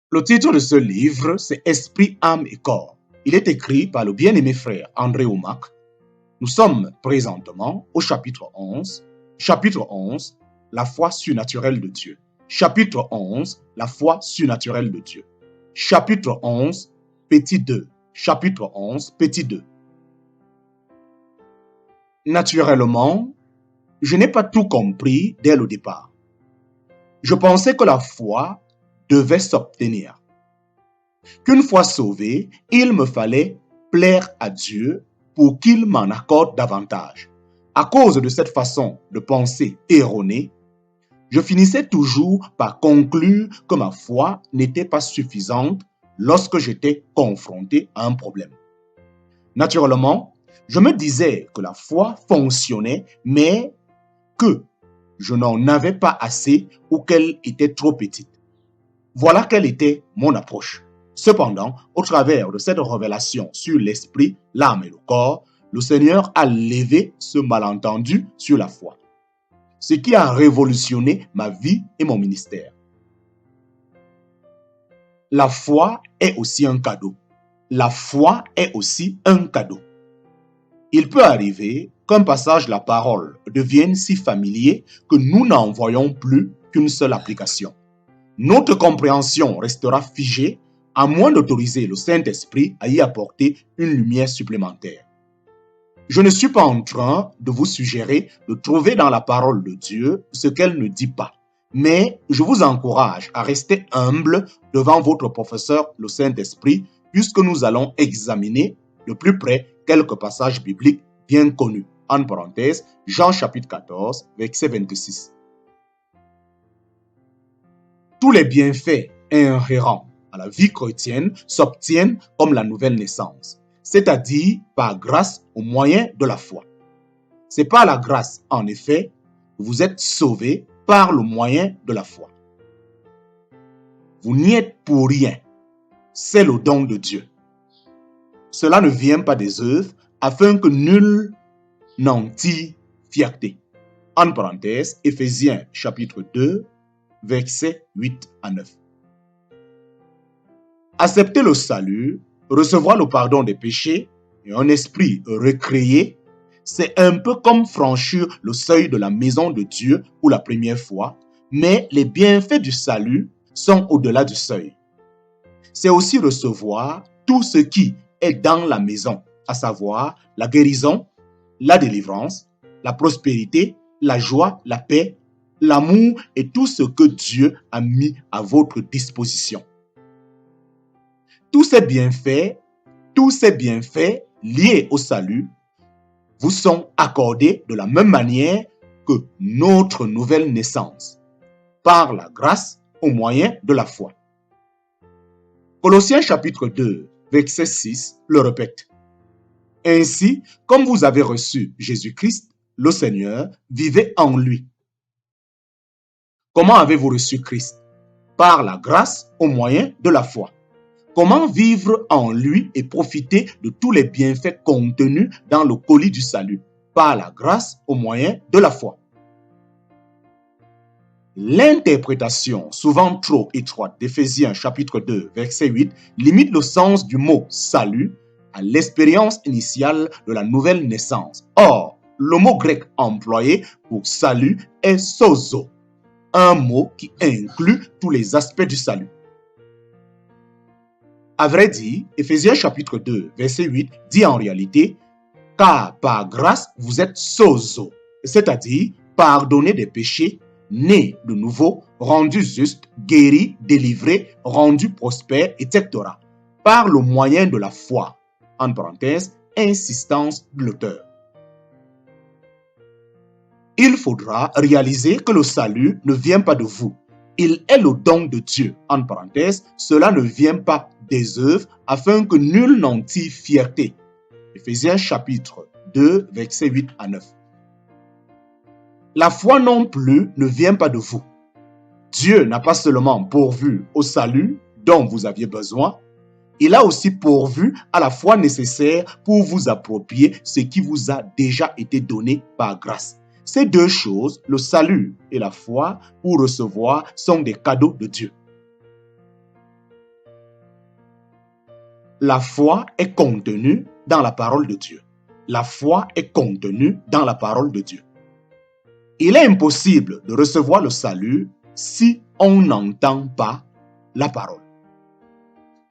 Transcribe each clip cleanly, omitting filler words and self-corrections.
Le titre de ce livre, c'est Esprit, âme et corps. Il est écrit par le bien-aimé frère André Oumak. Nous sommes présentement au chapitre 11. Chapitre 11, la foi surnaturelle de Dieu. Chapitre 11, la foi surnaturelle de Dieu. Chapitre 11, petit 2. Chapitre 11, petit 2. Naturellement, je n'ai pas tout compris dès le départ. Je pensais que la foi devait s'obtenir. Qu'une fois sauvé, il me fallait plaire à Dieu pour qu'il m'en accorde davantage. À cause de cette façon de penser erronée, je finissais toujours par conclure que ma foi n'était pas suffisante lorsque j'étais confronté à un problème. Naturellement, je me disais que la foi fonctionnait, mais que je n'en avais pas assez ou qu'elle était trop petite. Voilà quelle était mon approche. Cependant, au travers de cette révélation sur l'esprit, l'âme et le corps, le Seigneur a levé ce malentendu sur la foi. Ce qui a révolutionné ma vie et mon ministère. La foi est aussi un cadeau. La foi est aussi un cadeau. Il peut arriver qu'un passage de la parole devienne si familier que nous n'en voyons plus qu'une seule application. Notre compréhension restera figée à moins d'autoriser le Saint-Esprit à y apporter une lumière supplémentaire. Je ne suis pas en train de vous suggérer de trouver dans la parole de Dieu ce qu'elle ne dit pas, mais je vous encourage à rester humble devant votre professeur, le Saint-Esprit, puisque nous allons examiner de plus près quelques passages bibliques bien connus. En parenthèse, Jean chapitre 14, verset 26. Tous les bienfaits inhérents à la vie chrétienne s'obtiennent comme la nouvelle naissance, c'est-à-dire par grâce au moyen de la foi. C'est par la grâce, en effet, que vous êtes sauvés par le moyen de la foi. Vous n'y êtes pour rien, c'est le don de Dieu. Cela ne vient pas des œuvres, afin que nul n'en tire fierté. En parenthèse, Éphésiens chapitre 2, versets 8 à 9. Accepter le salut, recevoir le pardon des péchés et un esprit recréé, c'est un peu comme franchir le seuil de la maison de Dieu pour la première fois, mais les bienfaits du salut sont au-delà du seuil. C'est aussi recevoir tout ce qui est dans la maison, à savoir la guérison, la délivrance, la prospérité, la joie, la paix, l'amour et tout ce que Dieu a mis à votre disposition. Tous ces bienfaits liés au salut vous sont accordés de la même manière que notre nouvelle naissance, par la grâce au moyen de la foi. Colossiens chapitre 2, verset 6 le répète. Ainsi, comme vous avez reçu Jésus-Christ, le Seigneur, vivez en lui. Comment avez-vous reçu Christ? Par la grâce au moyen de la foi. Comment vivre en lui et profiter de tous les bienfaits contenus dans le colis du salut? Par la grâce au moyen de la foi. L'interprétation souvent trop étroite d'Éphésiens chapitre 2, verset 8 limite le sens du mot salut à l'expérience initiale de la nouvelle naissance. Or, le mot grec employé pour salut est sozo, un mot qui inclut tous les aspects du salut. À vrai dire, Éphésiens chapitre 2, verset 8 dit en réalité « Car par grâce vous êtes sozo », c'est-à-dire pardonnés des péchés, nés de nouveau, rendus justes, guéris, délivrés, rendus prospères, etc. par le moyen de la foi. En parenthèse, insistance de l'auteur. Il faudra réaliser que le salut ne vient pas de vous. Il est le don de Dieu. En parenthèse, cela ne vient pas des œuvres afin que nul n'en tire fierté. Éphésiens chapitre 2, versets 8 à 9. La foi non plus ne vient pas de vous. Dieu n'a pas seulement pourvu au salut dont vous aviez besoin, il a aussi pourvu à la foi nécessaire pour vous approprier ce qui vous a déjà été donné par grâce. Ces deux choses, le salut et la foi, pour recevoir, sont des cadeaux de Dieu. La foi est contenue dans la parole de Dieu. La foi est contenue dans la parole de Dieu. Il est impossible de recevoir le salut si on n'entend pas la parole.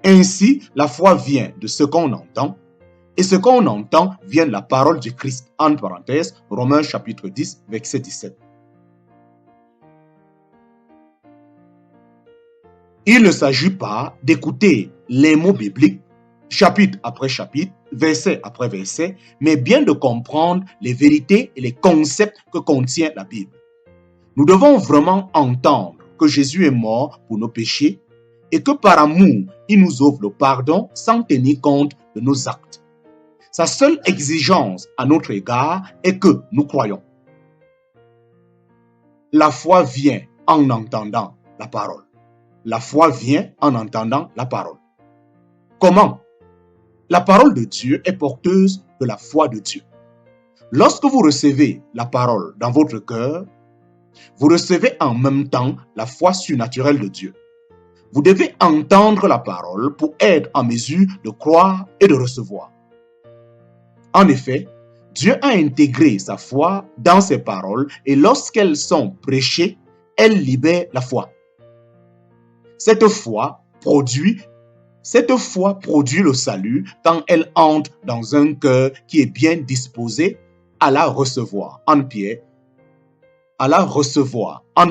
Ainsi, la foi vient de ce qu'on entend, et ce qu'on entend vient de la parole du Christ. En parenthèse, Romains chapitre 10, verset 17. Il ne s'agit pas d'écouter les mots bibliques, chapitre après chapitre, verset après verset, mais bien de comprendre les vérités et les concepts que contient la Bible. Nous devons vraiment entendre que Jésus est mort pour nos péchés et que par amour, il nous offre le pardon sans tenir compte de nos actes. Sa seule exigence à notre égard est que nous croyons. La foi vient en entendant la parole. La foi vient en entendant la parole. Comment? La parole de Dieu est porteuse de la foi de Dieu. Lorsque vous recevez la parole dans votre cœur, vous recevez en même temps la foi surnaturelle de Dieu. Vous devez entendre la parole pour être en mesure de croire et de recevoir. En effet, Dieu a intégré sa foi dans ses paroles et lorsqu'elles sont prêchées, elles libèrent la foi. Cette foi produit le salut quand elle entre dans un cœur qui est bien disposé à la recevoir. En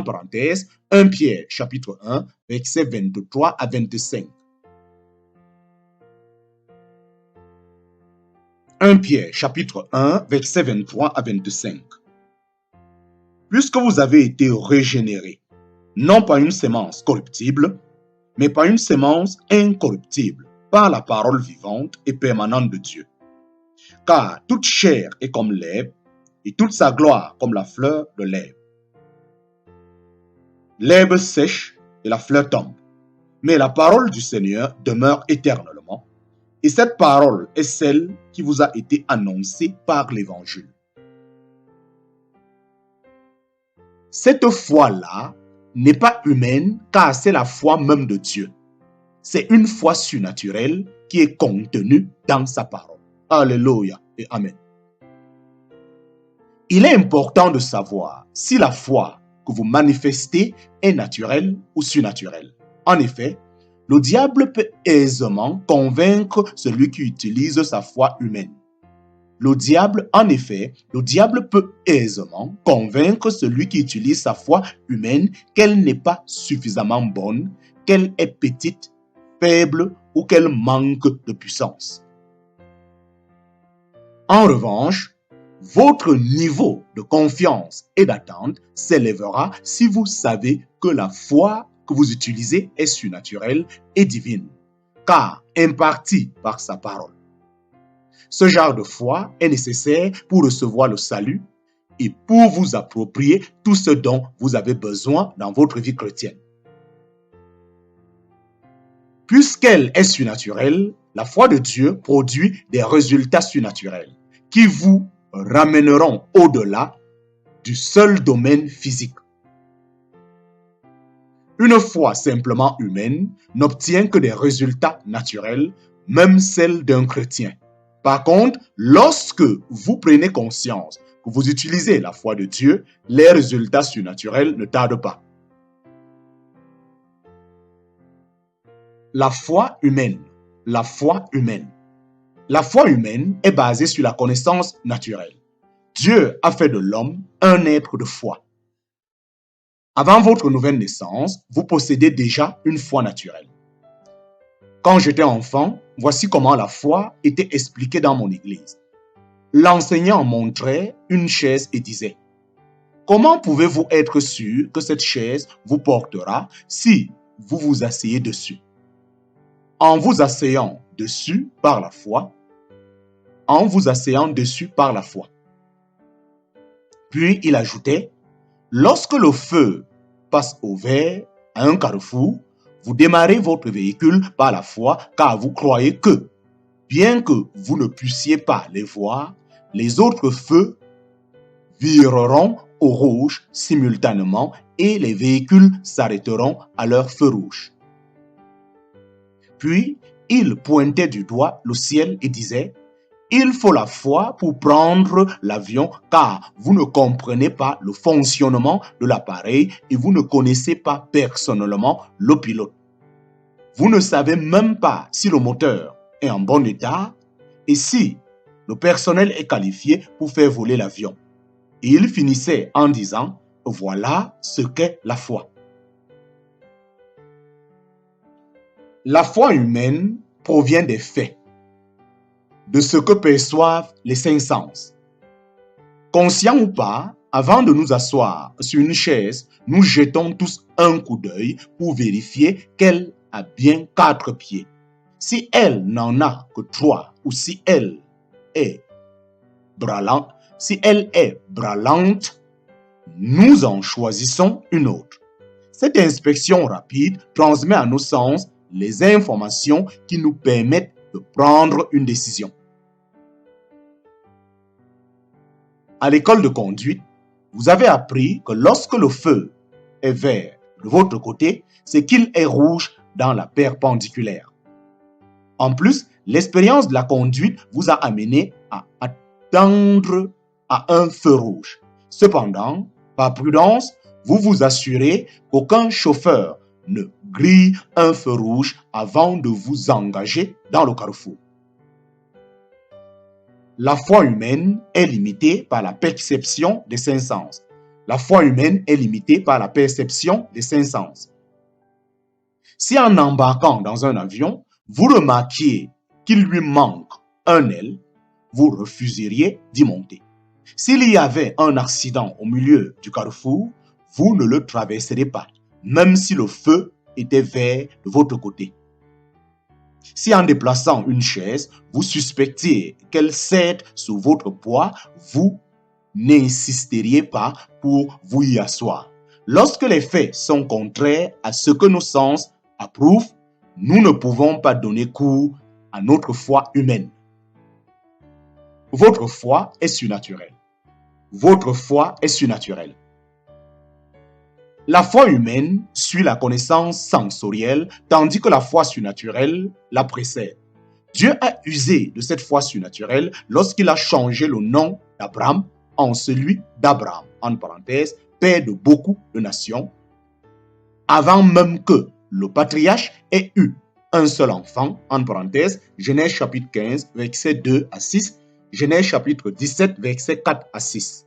parenthèse, 1 Pierre chapitre 1, versets 23 à 25. 1 Pierre chapitre 1, versets 23 à 25. Puisque vous avez été régénérés, non pas une sémence corruptible, mais par une sémence incorruptible, par la parole vivante et permanente de Dieu. Car toute chair est comme l'herbe, et toute sa gloire comme la fleur de l'herbe. L'herbe sèche et la fleur tombe, mais la parole du Seigneur demeure éternellement, et cette parole est celle qui vous a été annoncée par l'Évangile. Cette foi-là n'est pas humaine, car c'est la foi même de Dieu. C'est une foi surnaturelle qui est contenue dans sa parole. Alléluia et Amen. Il est important de savoir si la foi que vous manifestez est naturelle ou surnaturelle. En effet, le diable peut aisément convaincre celui qui utilise sa foi humaine. Le diable peut aisément convaincre celui qui utilise sa foi humaine qu'elle n'est pas suffisamment bonne, qu'elle est petite, faible ou qu'elle manque de puissance. En revanche, votre niveau de confiance et d'attente s'élèvera si vous savez que la foi que vous utilisez est surnaturelle et divine, car impartie par sa parole. Ce genre de foi est nécessaire pour recevoir le salut et pour vous approprier tout ce dont vous avez besoin dans votre vie chrétienne. Puisqu'elle est surnaturelle, la foi de Dieu produit des résultats surnaturels qui vous ramèneront au-delà du seul domaine physique. Une foi simplement humaine n'obtient que des résultats naturels, même celle d'un chrétien. Par contre, lorsque vous prenez conscience que vous utilisez la foi de Dieu, les résultats surnaturels ne tardent pas. La foi humaine. La foi humaine. La foi humaine est basée sur la connaissance naturelle. Dieu a fait de l'homme un être de foi. Avant votre nouvelle naissance, vous possédez déjà une foi naturelle. Quand j'étais enfant, voici comment la foi était expliquée dans mon église. L'enseignant montrait une chaise et disait: « Comment pouvez-vous être sûr que cette chaise vous portera si vous vous asseyez dessus? En vous asseyant dessus par la foi. Puis il ajoutait: « Lorsque le feu passe au vert à un carrefour, vous démarrez votre véhicule par la foi, car vous croyez que, bien que vous ne puissiez pas les voir, les autres feux vireront au rouge simultanément et les véhicules s'arrêteront à leur feu rouge. » Puis, Il pointait du doigt le ciel et disait: il faut la foi pour prendre l'avion car vous ne comprenez pas le fonctionnement de l'appareil et vous ne connaissez pas personnellement le pilote. Vous ne savez même pas si le moteur est en bon état et si le personnel est qualifié pour faire voler l'avion. Et il finissait en disant: voilà ce qu'est la foi. La foi humaine provient des faits, de ce que perçoivent les cinq sens. Conscients ou pas, avant de nous asseoir sur une chaise, nous jetons tous un coup d'œil pour vérifier qu'elle a bien 4 pieds. Si elle n'en a que 3 ou si elle est bralante, nous en choisissons une autre. Cette inspection rapide transmet à nos sens les informations qui nous permettent de prendre une décision. À l'école de conduite, vous avez appris que lorsque le feu est vert de votre côté, c'est qu'il est rouge dans la perpendiculaire. En plus, l'expérience de la conduite vous a amené à attendre à un feu rouge. Cependant, par prudence, vous vous assurez qu'aucun chauffeur ne grille un feu rouge avant de vous engager dans le carrefour. La foi humaine est limitée par la perception des cinq sens. La foi humaine est limitée par la perception des cinq sens. Si en embarquant dans un avion, vous remarquiez qu'il lui manque un aile, vous refuseriez d'y monter. S'il y avait un accident au milieu du carrefour, vous ne le traverserez pas, même si le feu était vert de votre côté. Si en déplaçant une chaise, vous suspectiez qu'elle cède sous votre poids, vous n'insisteriez pas pour vous y asseoir. Lorsque les faits sont contraires à ce que nos sens approuvent, nous ne pouvons pas donner cours à notre foi humaine. Votre foi est surnaturelle. Votre foi est surnaturelle. La foi humaine suit la connaissance sensorielle, tandis que la foi surnaturelle la précède. Dieu a usé de cette foi surnaturelle lorsqu'il a changé le nom d'Abraham en celui d'Abraham, en parenthèse, père de beaucoup de nations, avant même que le patriarche ait eu un seul enfant, en parenthèse, Genèse chapitre 15, versets 2 à 6, Genèse chapitre 17, versets 4 à 6.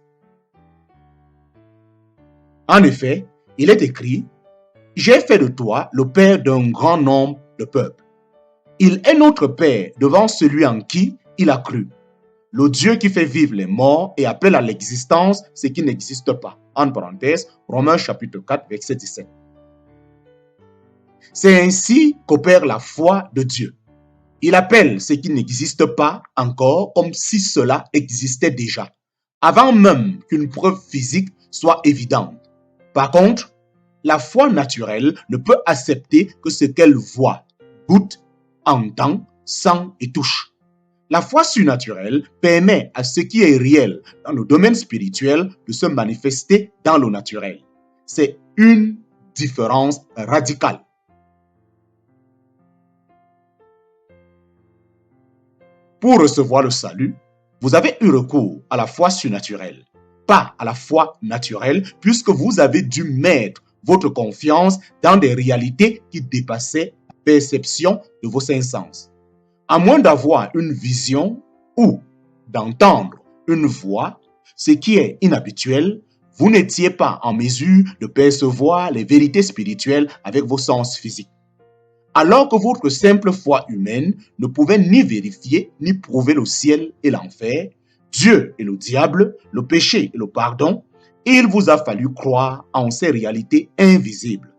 En effet, il est écrit: j'ai fait de toi le père d'un grand nombre de peuples. Il est notre père devant celui en qui il a cru. Le Dieu qui fait vivre les morts et appelle à l'existence ce qui n'existe pas. En parenthèse, Romains chapitre 4, verset 17. C'est ainsi qu'opère la foi de Dieu. Il appelle ce qui n'existe pas encore comme si cela existait déjà, avant même qu'une preuve physique soit évidente. Par contre, la foi naturelle ne peut accepter que ce qu'elle voit, goûte, entend, sent et touche. La foi surnaturelle permet à ce qui est réel dans le domaine spirituel de se manifester dans le naturel. C'est une différence radicale. Pour recevoir le salut, vous avez eu recours à la foi surnaturelle, pas à la foi naturelle, puisque vous avez dû mettre votre confiance dans des réalités qui dépassaient la perception de vos cinq sens. À moins d'avoir une vision ou d'entendre une voix, ce qui est inhabituel, vous n'étiez pas en mesure de percevoir les vérités spirituelles avec vos sens physiques. Alors que votre simple foi humaine ne pouvait ni vérifier ni prouver le ciel et l'enfer, Dieu et le diable, le péché et le pardon, il vous a fallu croire en ces réalités invisibles.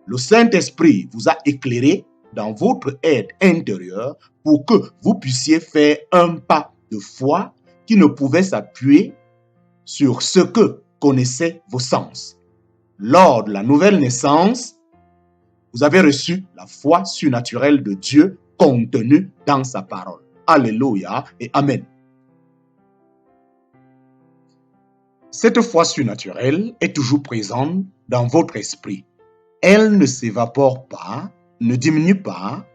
Le Saint-Esprit vous a éclairé dans votre être intérieur pour que vous puissiez faire un pas de foi qui ne pouvait s'appuyer sur ce que connaissaient vos sens. Lors de la nouvelle naissance, vous avez reçu la foi surnaturelle de Dieu contenue dans sa parole. Alléluia et Amen. Cette foi surnaturelle est toujours présente dans votre esprit. Elle ne s'évapore pas, ne diminue pas,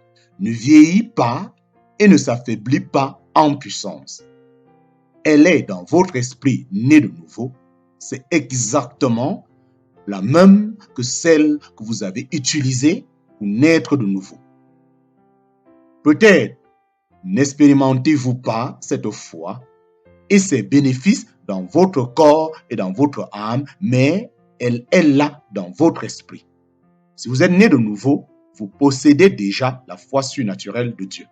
ne vieillit pas et ne s'affaiblit pas en puissance. Elle est dans votre esprit né de nouveau. C'est exactement la même que celle que vous avez utilisée pour naître de nouveau. Peut-être n'expérimentez-vous pas cette foi et ses bénéfices dans votre corps et dans votre âme, mais elle est là dans votre esprit. Si vous êtes né de nouveau, vous possédez déjà la foi surnaturelle de Dieu.